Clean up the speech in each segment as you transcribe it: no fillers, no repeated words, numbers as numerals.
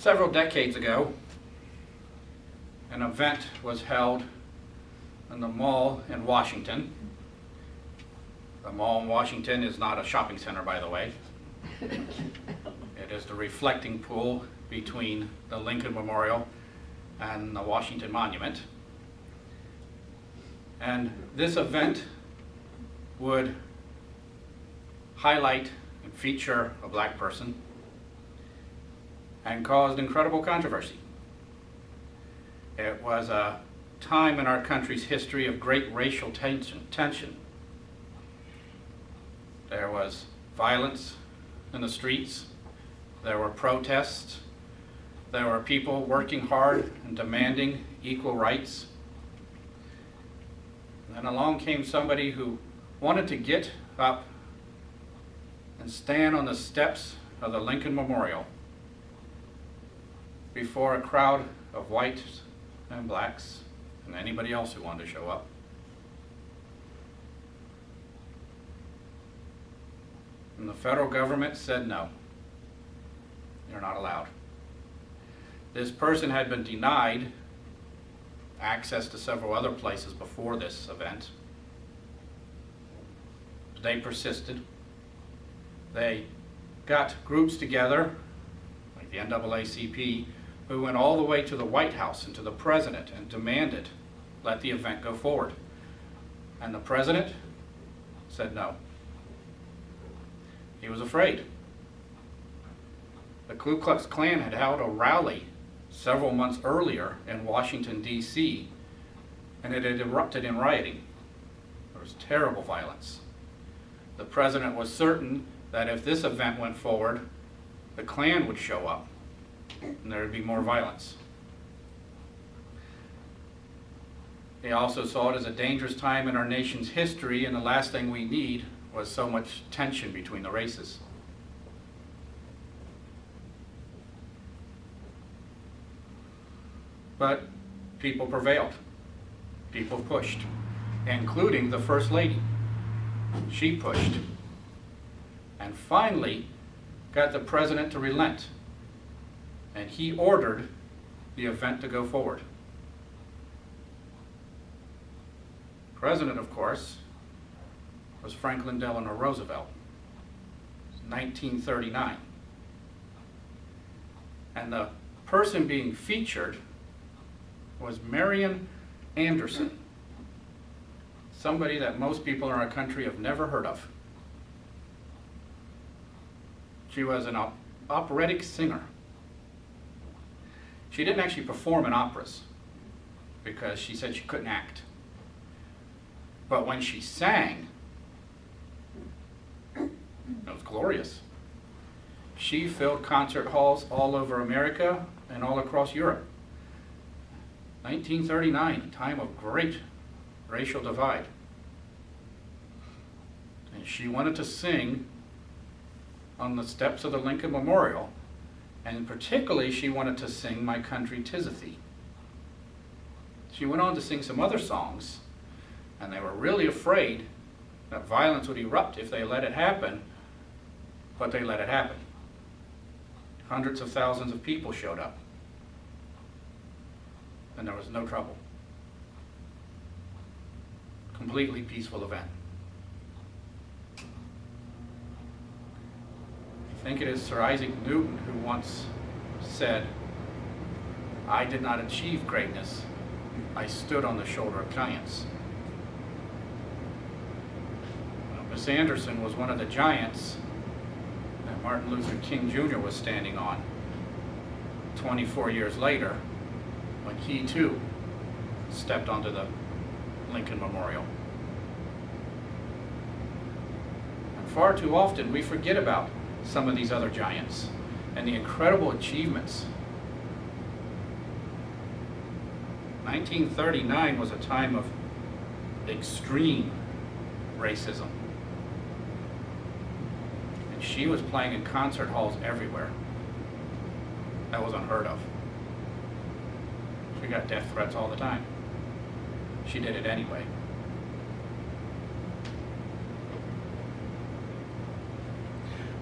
Several decades ago, an event was held in the mall in Washington. The mall in Washington is not a shopping center, by the way. It is the reflecting pool between the Lincoln Memorial and the Washington Monument. And this event would highlight and feature a black person and caused incredible controversy. It was a time in our country's history of great racial tension. There was violence in the streets, there were protests, there were people working hard and demanding equal rights. And then along came somebody who wanted to get up and stand on the steps of the Lincoln Memorial before a crowd of whites and blacks and anybody else who wanted to show up. And the federal government said no, you're not allowed. This person had been denied access to several other places before this event. They persisted. They got groups together, like the NAACP, who went all the way to the White House and to the president and demanded, let the event go forward. And the president said no. He was afraid. The Ku Klux Klan had held a rally several months earlier in Washington, D.C., and it had erupted in rioting. There was terrible violence. The president was certain that if this event went forward, the Klan would show up and there would be more violence. He also saw it as a dangerous time in our nation's history, and the last thing we need was so much tension between the races. But people prevailed. People pushed, including the First Lady. She pushed and finally got the president to relent, and he ordered the event to go forward. President, of course, was Franklin Delano Roosevelt. It was 1939. And the person being featured was Marian Anderson, somebody that most people in our country have never heard of. She was an operatic singer. She didn't actually perform in operas because she said she couldn't act. But when she sang, it was glorious. She filled concert halls all over America and all across Europe. 1939, a time of great racial divide. And she wanted to sing on the steps of the Lincoln Memorial, and particularly she wanted to sing My Country 'Tis of Thee. She went on to sing some other songs, and they were really afraid that violence would erupt if they let it happen, but they let it happen. Hundreds of thousands of people showed up, and there was no trouble. Completely peaceful event. I think it is Sir Isaac Newton who once said, "I did not achieve greatness, I stood on the shoulder of giants." Well, Miss Anderson was one of the giants that Martin Luther King Jr. was standing on 24 years later, when he too stepped onto the Lincoln Memorial. And far too often we forget about some of these other giants and the incredible achievements. 1939 was a time of extreme racism. And she was playing in concert halls everywhere. That was unheard of. She got death threats all the time. She did it anyway.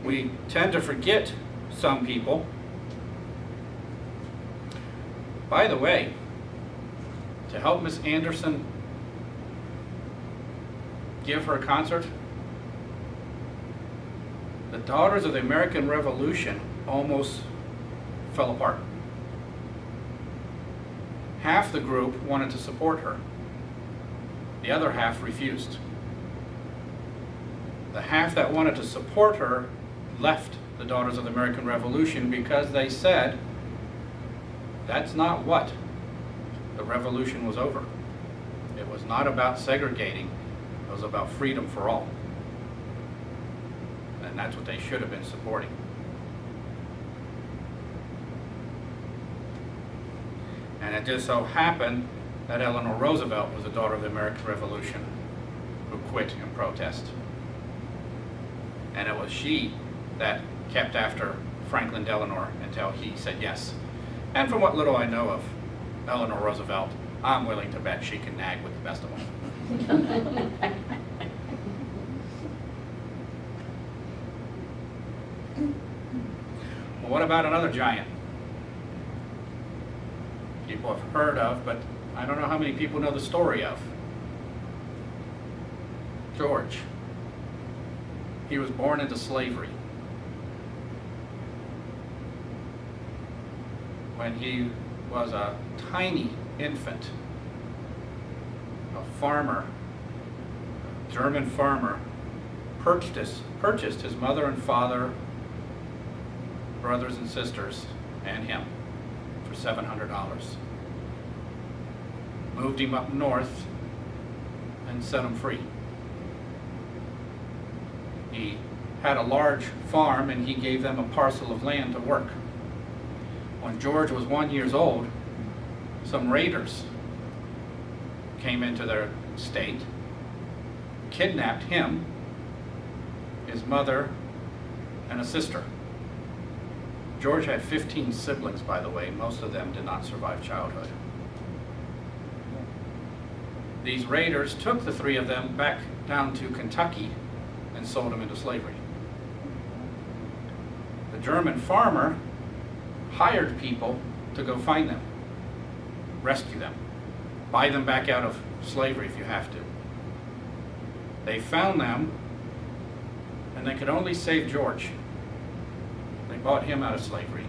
We tend to forget some people By the way, to help Miss Anderson give her concert, the Daughters of the American Revolution almost fell apart. Half the group wanted to support her. The other half refused. The half that wanted to support her left the Daughters of the American Revolution because they said that's not what the revolution was over. It was not about segregating, it was about freedom for all. And that's what they should have been supporting. And it just so happened that Eleanor Roosevelt was a daughter of the American Revolution who quit in protest. And it was she that kept after Franklin Delano until he said yes. And from what little I know of Eleanor Roosevelt, I'm willing to bet she can nag with the best of them. Well, what about another giant people have heard of, but I don't know how many people know the story of? George. He was born into slavery. When he was a tiny infant, a farmer, a German farmer, purchased his mother and father, brothers and sisters, and him for $700. Moved him up north and set him free. He had a large farm and he gave them a parcel of land to work. When George was 1 year old, some raiders came into their state, kidnapped him, his mother, and a sister. George had 15 siblings, by the way. Most of them did not survive childhood. These raiders took the three of them back down to Kentucky and sold them into slavery. The German farmer hired people to go find them, rescue them, buy them back out of slavery if you have to. They found them, and they could only save George. They bought him out of slavery,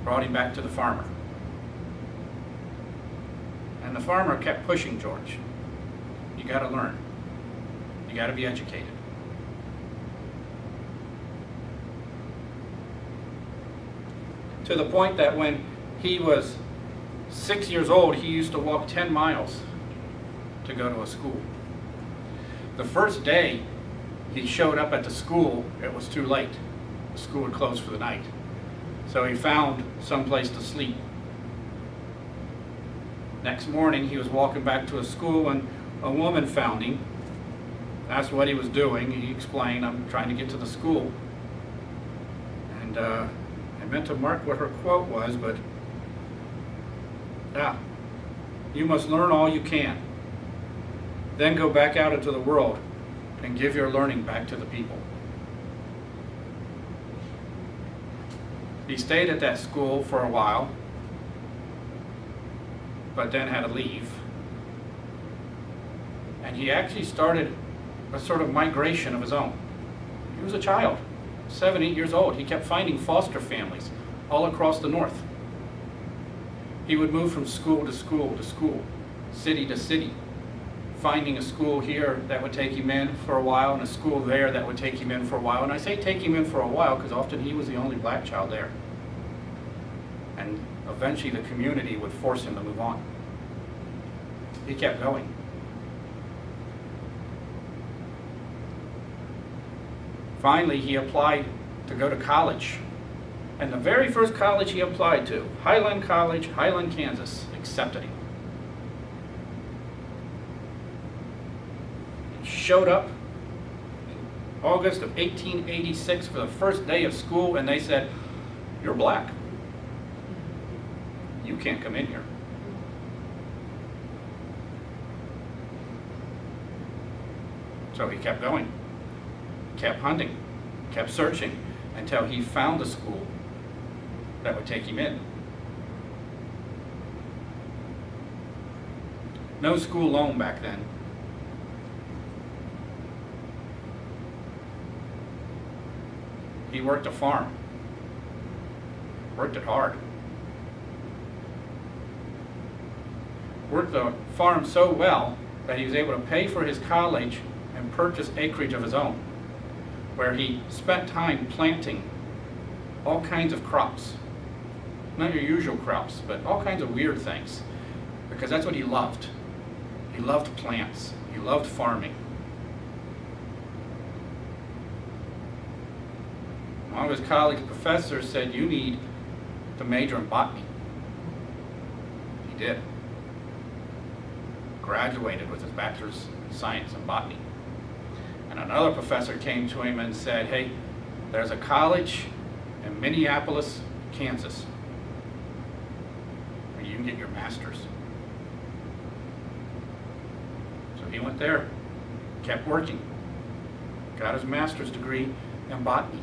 brought him back to the farmer. And the farmer kept pushing George. You got to learn. You got to be educated. To the point that when he was 6 years old, he used to walk 10 miles to go to a school. The first day he showed up at the school, it was too late. The school had closed for the night. So he found some place to sleep. Next morning he was walking back to his school and a woman found him, asked what he was doing. He explained, I'm trying to get to the school. And I meant to mark what her quote was, but yeah, you must learn all you can. Then go back out into the world and give your learning back to the people. He stayed at that school for a while, but then had to leave. And he actually started a sort of migration of his own. He was a child, 7, 8 years old. He kept finding foster families all across the North. He would move from school to school to school, city to city, finding a school here that would take him in for a while and a school there that would take him in for a while. And I say take him in for a while because often he was the only black child there. And eventually the community would force him to move on. He kept going. Finally, he applied to go to college. And the very first college he applied to, Highland College, Highland, Kansas, accepted him. He showed up in August of 1886 for the first day of school, and they said, "You're black. You can't come in here." So he kept going, kept hunting, kept searching until he found a school that would take him in. No school loan back then. He worked a farm. Worked it hard. Worked the farm so well that he was able to pay for his college and purchase acreage of his own, where he spent time planting all kinds of crops. Not your usual crops, but all kinds of weird things, because that's what he loved. He loved plants. He loved farming. One of his college professors said, "You need to major in botany." He did. Graduated with his bachelor's in science and botany. And another professor came to him and said, "Hey, there's a college in Minneapolis, Kansas, where you can get your master's." So he went there, kept working, got his master's degree in botany.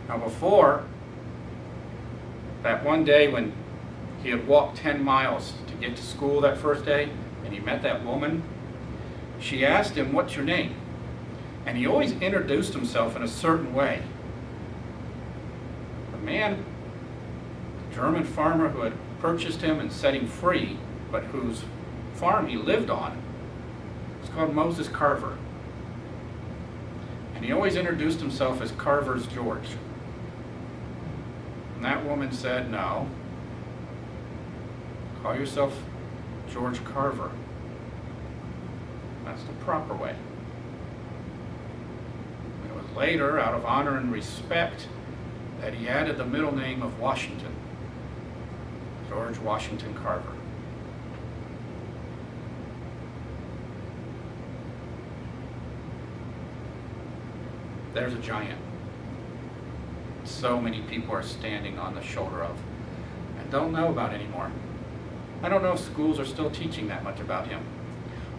Now before, that one day when he had walked 10 miles to get to school that first day, and he met that woman, she asked him, "What's your name?" And he always introduced himself in a certain way. The man, the German farmer who had purchased him and set him free, but whose farm he lived on, was called Moses Carver. And he always introduced himself as Carver's George. And that woman said, "No, call yourself George Carver. That's the proper way." It was later, out of honor and respect, that he added the middle name of Washington, George Washington Carver. There's a giant so many people are standing on the shoulder of and don't know about anymore. I don't know if schools are still teaching that much about him.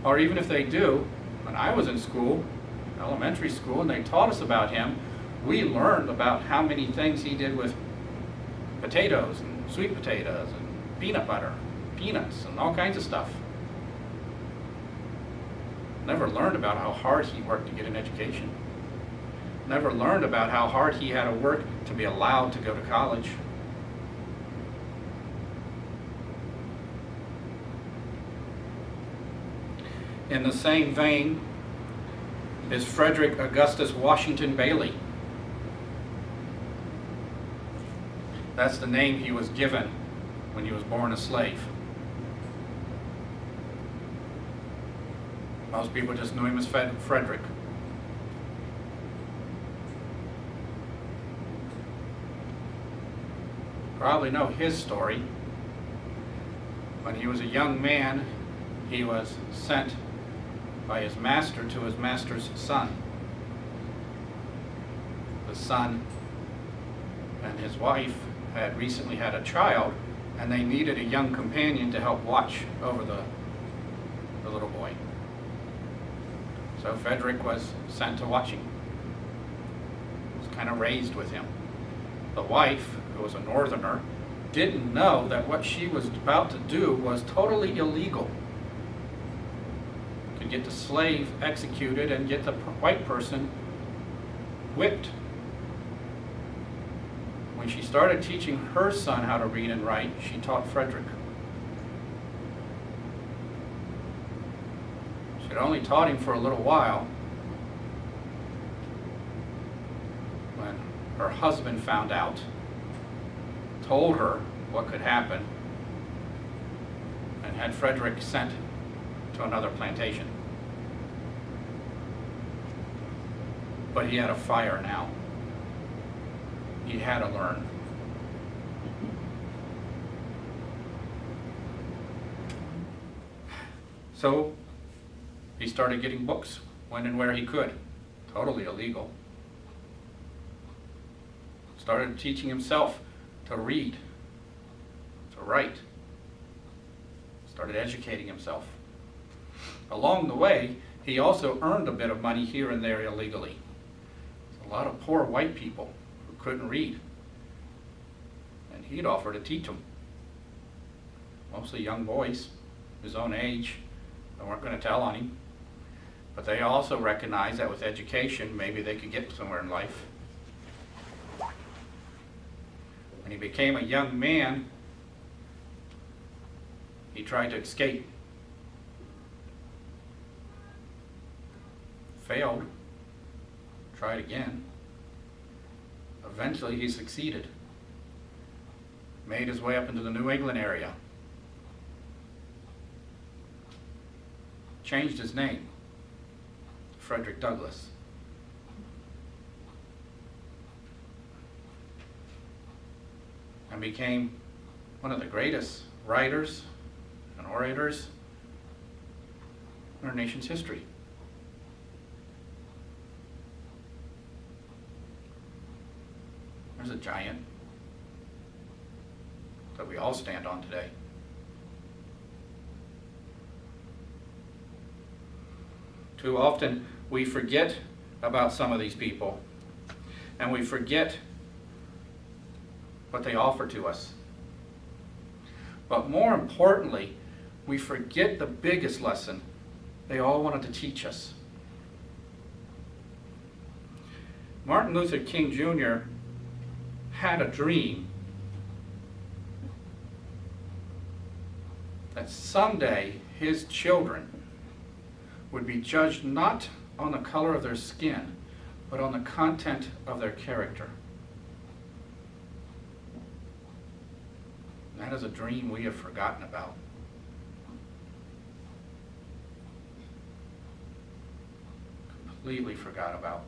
Or even if they do, when I was in school, elementary school, and they taught us about him, we learned about how many things he did with potatoes and sweet potatoes and peanut butter, peanuts, and all kinds of stuff. Never learned about how hard he worked to get an education. Never learned about how hard he had to work to be allowed to go to college. In the same vein is Frederick Augustus Washington Bailey. That's the name he was given when he was born a slave. Most people just knew him as Frederick. Probably know his story. When he was a young man, he was sent by his master to his master's son. The son and his wife had recently had a child, and they needed a young companion to help watch over the little boy. So Frederick was sent to watch him. He was kind of raised with him. The wife, who was a northerner, didn't know that what she was about to do was totally illegal. Could get the slave executed and get the white person whipped. When she started teaching her son how to read and write, she taught Frederick. She had only taught him for a little while when her husband found out, told her what could happen, and had Frederick sent to another plantation. But he had a fire now. He had to learn. So he started getting books when and where he could. Totally illegal. Started teaching himself to read, to write. Started educating himself. Along the way, he also earned a bit of money here and there illegally. There's a lot of poor white people who couldn't read. And And he'd offer to teach them. Mostly young boys, his own age. They weren't going to tell on him. But they also recognized that with education, maybe they could get somewhere in life. When he became a young man, he tried to escape. Failed. Tried again. Eventually he succeeded. Made his way up into the New England area. Changed his name. Frederick Douglass. And became one of the greatest writers and orators in our nation's history. There's a giant that we all stand on today. Too often we forget about some of these people, and we forget what they offer to us. But more importantly, we forget the biggest lesson they all wanted to teach us. Martin Luther King Jr. had a dream that someday his children would be judged not on the color of their skin, but on the content of their character. That is a dream we have forgotten about. Completely forgot about.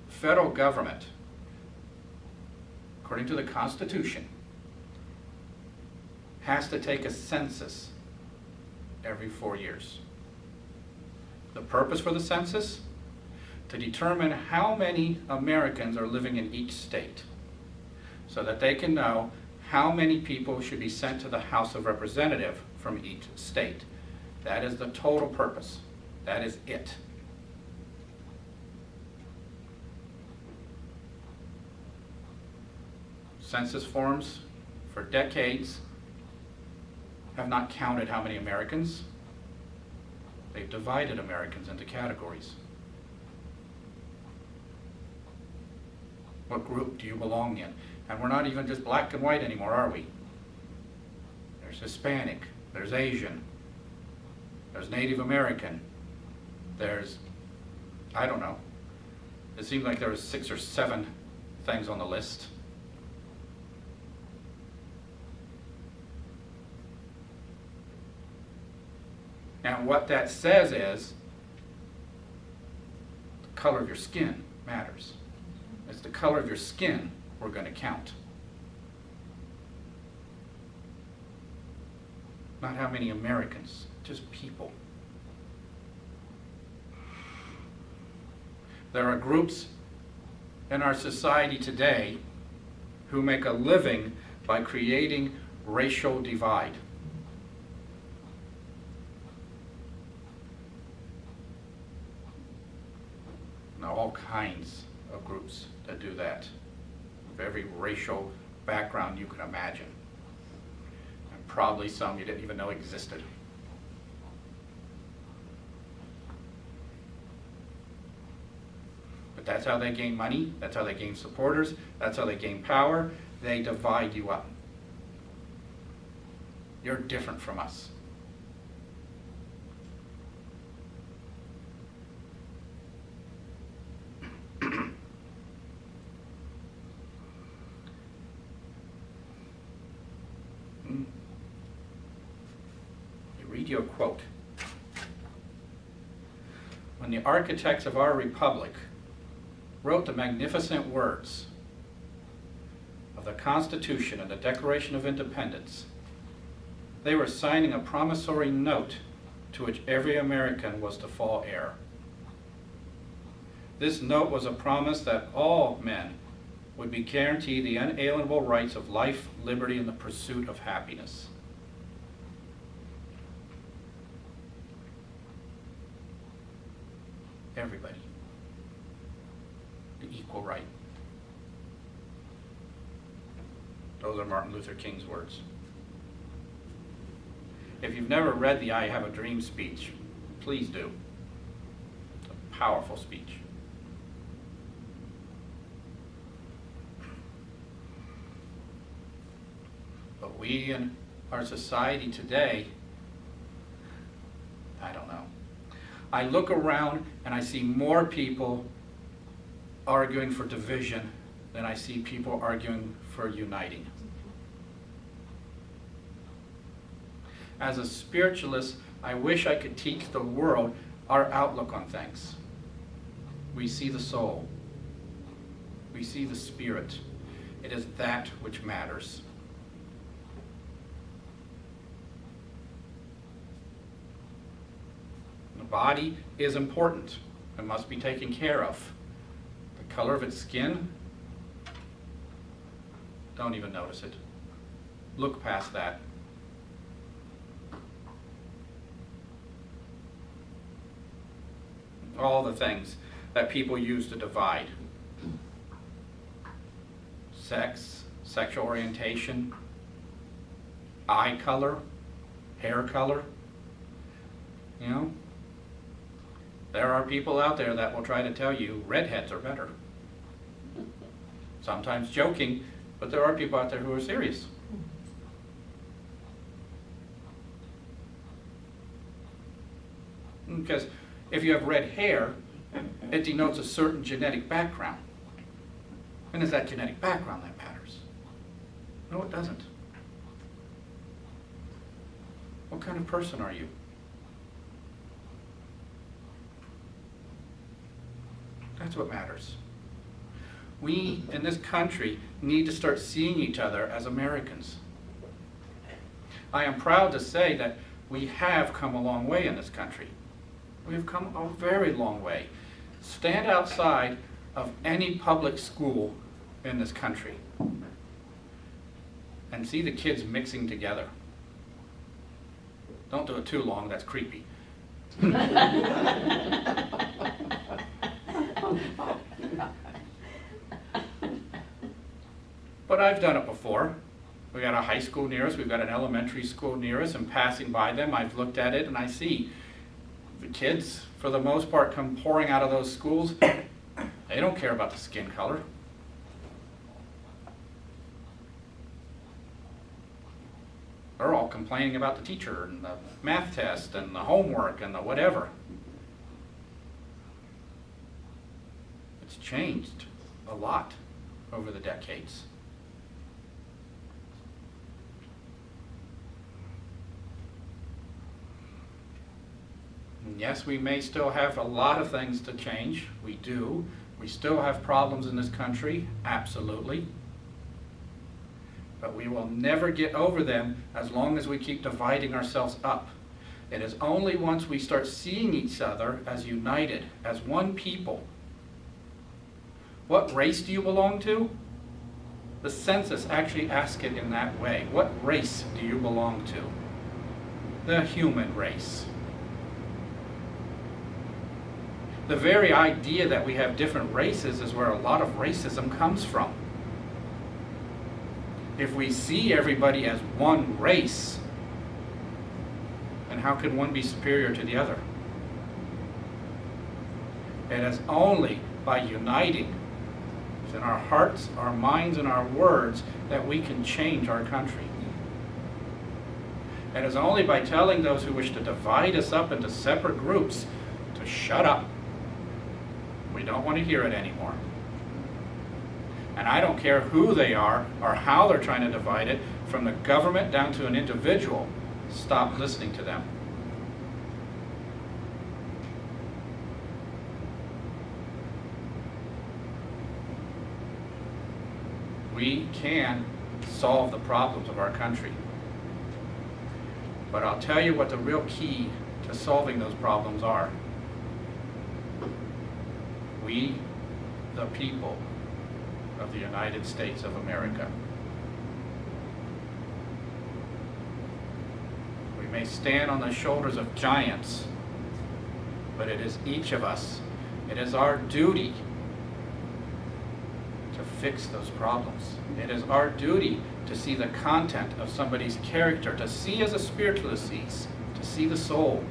The federal government, according to the Constitution, has to take a census every 4 years. The purpose for the census? To determine how many Americans are living in each state, so that they can know how many people should be sent to the House of Representatives from each state. That is the total purpose. That is it. Census forms for decades have not counted how many Americans. They've divided Americans into categories. What group do you belong in? And we're not even just black and white anymore, are we? There's Hispanic, there's Asian, there's Native American, there's, I don't know. It seemed like there was 6 or 7 things on the list. And what that says is, the color of your skin matters. It's the color of your skin we're going to count. Not how many Americans, just people. There are groups in our society today who make a living by creating racial divide. Now, all kinds of groups that do that, of every racial background you can imagine, and probably some you didn't even know existed. But that's how they gain money, that's how they gain supporters, that's how they gain power. They divide you up. You're different from us. Read you a quote. When the architects of our republic wrote the magnificent words of the Constitution and the Declaration of Independence, they were signing a promissory note to which every American was to fall heir. This note was a promise that all men would be guaranteed the unalienable rights of life, liberty, and the pursuit of happiness. Everybody. The equal right Those are Martin Luther King's words. If you've never read the I Have a Dream speech, please do. It's a powerful speech. But we in our society today, I don't know. I look around and I see more people arguing for division than I see people arguing for uniting. As a spiritualist, I wish I could teach the world our outlook on things. We see the soul. We see the spirit. It is that which matters. The body is important. It must be taken care of. The color of its skin, don't even notice it. Look past that. All the things that people use to divide. Sex, sexual orientation, eye color, hair color. You know, there are people out there that will try to tell you redheads are better. Sometimes joking, but there are people out there who are serious. Because if you have red hair, it denotes a certain genetic background. And it's that genetic background that matters. No, it doesn't. What kind of person are you? That's what matters. We in this country need to start seeing each other as Americans. I am proud to say that we have come a long way in this country. We've come a very long way. Stand outside of any public school in this country and see the kids mixing together. Don't do it too long, that's creepy. But I've done it before. We got a high school near us, we've got an elementary school near us, and passing by them, I've looked at it and I see the kids, for the most part, come pouring out of those schools. They don't care about the skin color. They're all complaining about the teacher and the math test and the homework and the whatever. It's changed a lot over the decades. And yes, we may still have a lot of things to change. We do. We still have problems in this country, absolutely. But we will never get over them as long as we keep dividing ourselves up. It is only once we start seeing each other as united, as one people. What race do you belong to? The census actually asks it in that way. What race do you belong to? The human race. The very idea that we have different races is where a lot of racism comes from. If we see everybody as one race, then how can one be superior to the other? It is only by uniting in our hearts, our minds, and our words that we can change our country. It is only by telling those who wish to divide us up into separate groups to shut up. We don't want to hear it anymore. And I don't care who they are or how they're trying to divide it, from the government down to an individual. Stop listening to them. We can solve the problems of our country. But I'll tell you what the real key to solving those problems are. We, the people of the United States of America. We may stand on the shoulders of giants, but it is each of us, it is our duty to fix those problems. It is our duty to see the content of somebody's character, to see as a spiritualist sees, to see the soul.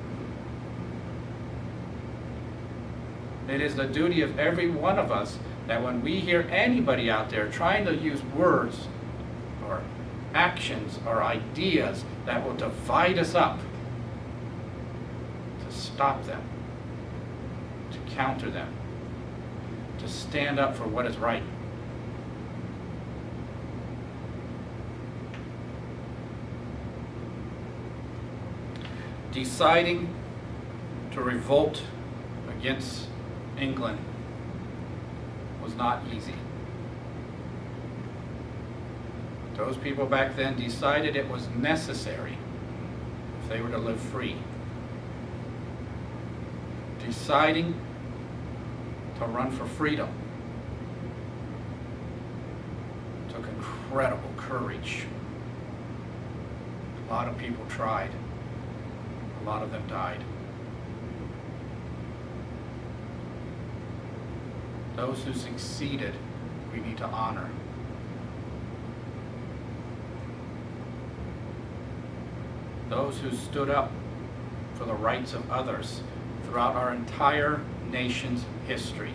It is the duty of every one of us that when we hear anybody out there trying to use words or actions or ideas that will divide us up, to stop them, to counter them, to stand up for what is right. Deciding to revolt against England was not easy. Those people back then decided it was necessary if they were to live free. Deciding to run for freedom took incredible courage. A lot of people tried. A lot of them died. Those who succeeded, we need to honor. Those who stood up for the rights of others throughout our entire nation's history.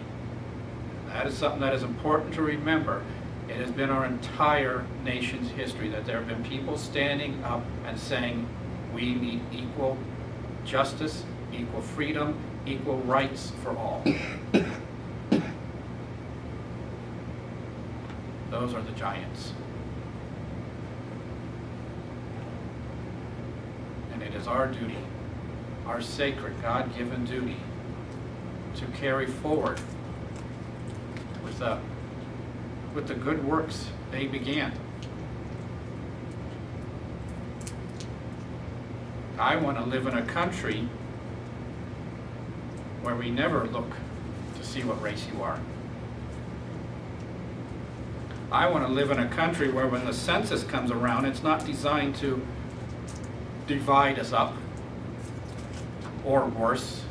That is something that is important to remember. It has been our entire nation's history that there have been people standing up and saying, we need equal justice, equal freedom, equal rights for all. Those are the giants. And it is our duty, our sacred, God-given duty, to carry forward with the good works they began. I want to live in a country where we never look to see what race you are. I want to live in a country where when the census comes around, it's not designed to divide us up, or worse.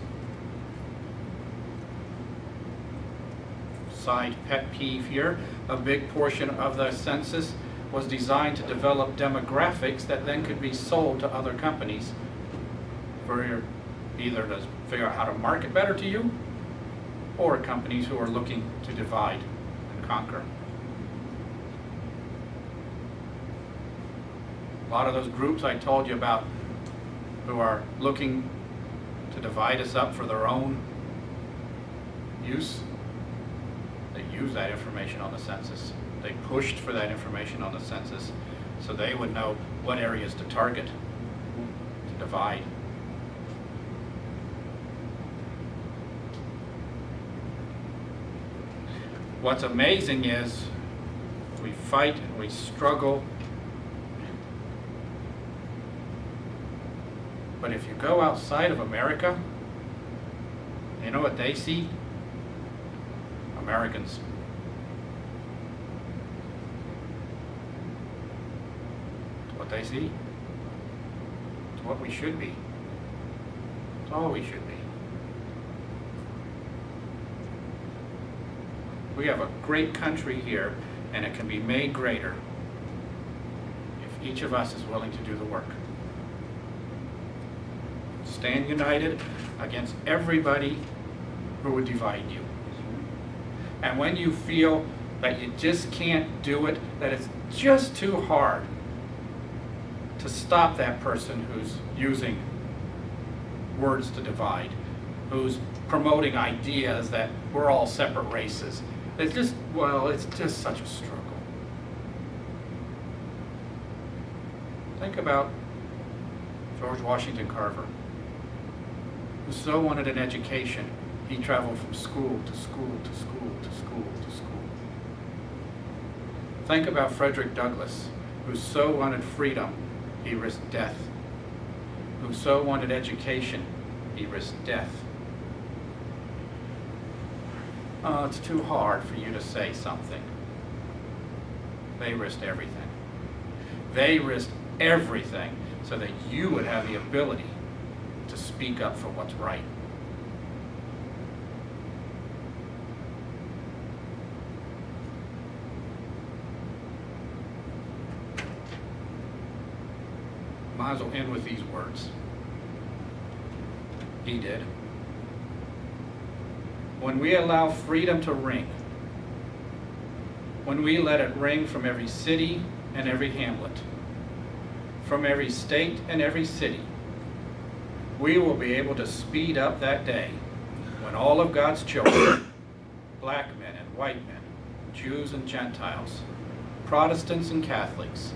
Side pet peeve here, a big portion of the census was designed to develop demographics that then could be sold to other companies for either to figure out how to market better to you, or companies who are looking to divide and conquer. A lot of those groups I told you about who are looking to divide us up for their own use, they use that information on the census. They pushed for that information on the census so they would know what areas to target, to divide. What's amazing is we fight and we struggle, but if you go outside of America, you know what they see? Americans. It's what they see. It's what we should be. It's all we should be. We have a great country here, and it can be made greater if each of us is willing to do the work. Stand united against everybody who would divide you. And when you feel that you just can't do it, that it's just too hard to stop that person who's using words to divide, who's promoting ideas that we're all separate races. It's just, well, it's just such a struggle. Think about George Washington Carver, who so wanted an education, he traveled from school to school to school to school to school. Think about Frederick Douglass, who so wanted freedom, he risked death. Who so wanted education, he risked death. Oh, it's too hard for you to say something. They risked everything. They risked everything so that you would have the ability to speak up for what's right. Might as well end with these words. He did. When we allow freedom to ring, when we let it ring from every city and every hamlet, from every state and every city, we will be able to speed up that day when all of God's children, black men and white men, Jews and Gentiles, Protestants and Catholics,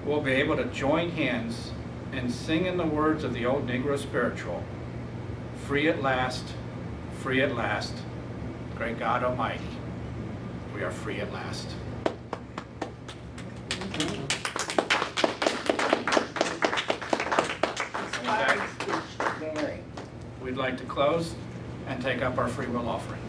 will be able to join hands and sing in the words of the old Negro spiritual, free at last, great God Almighty, we are free at last. We'd like to close and take up our free will offering.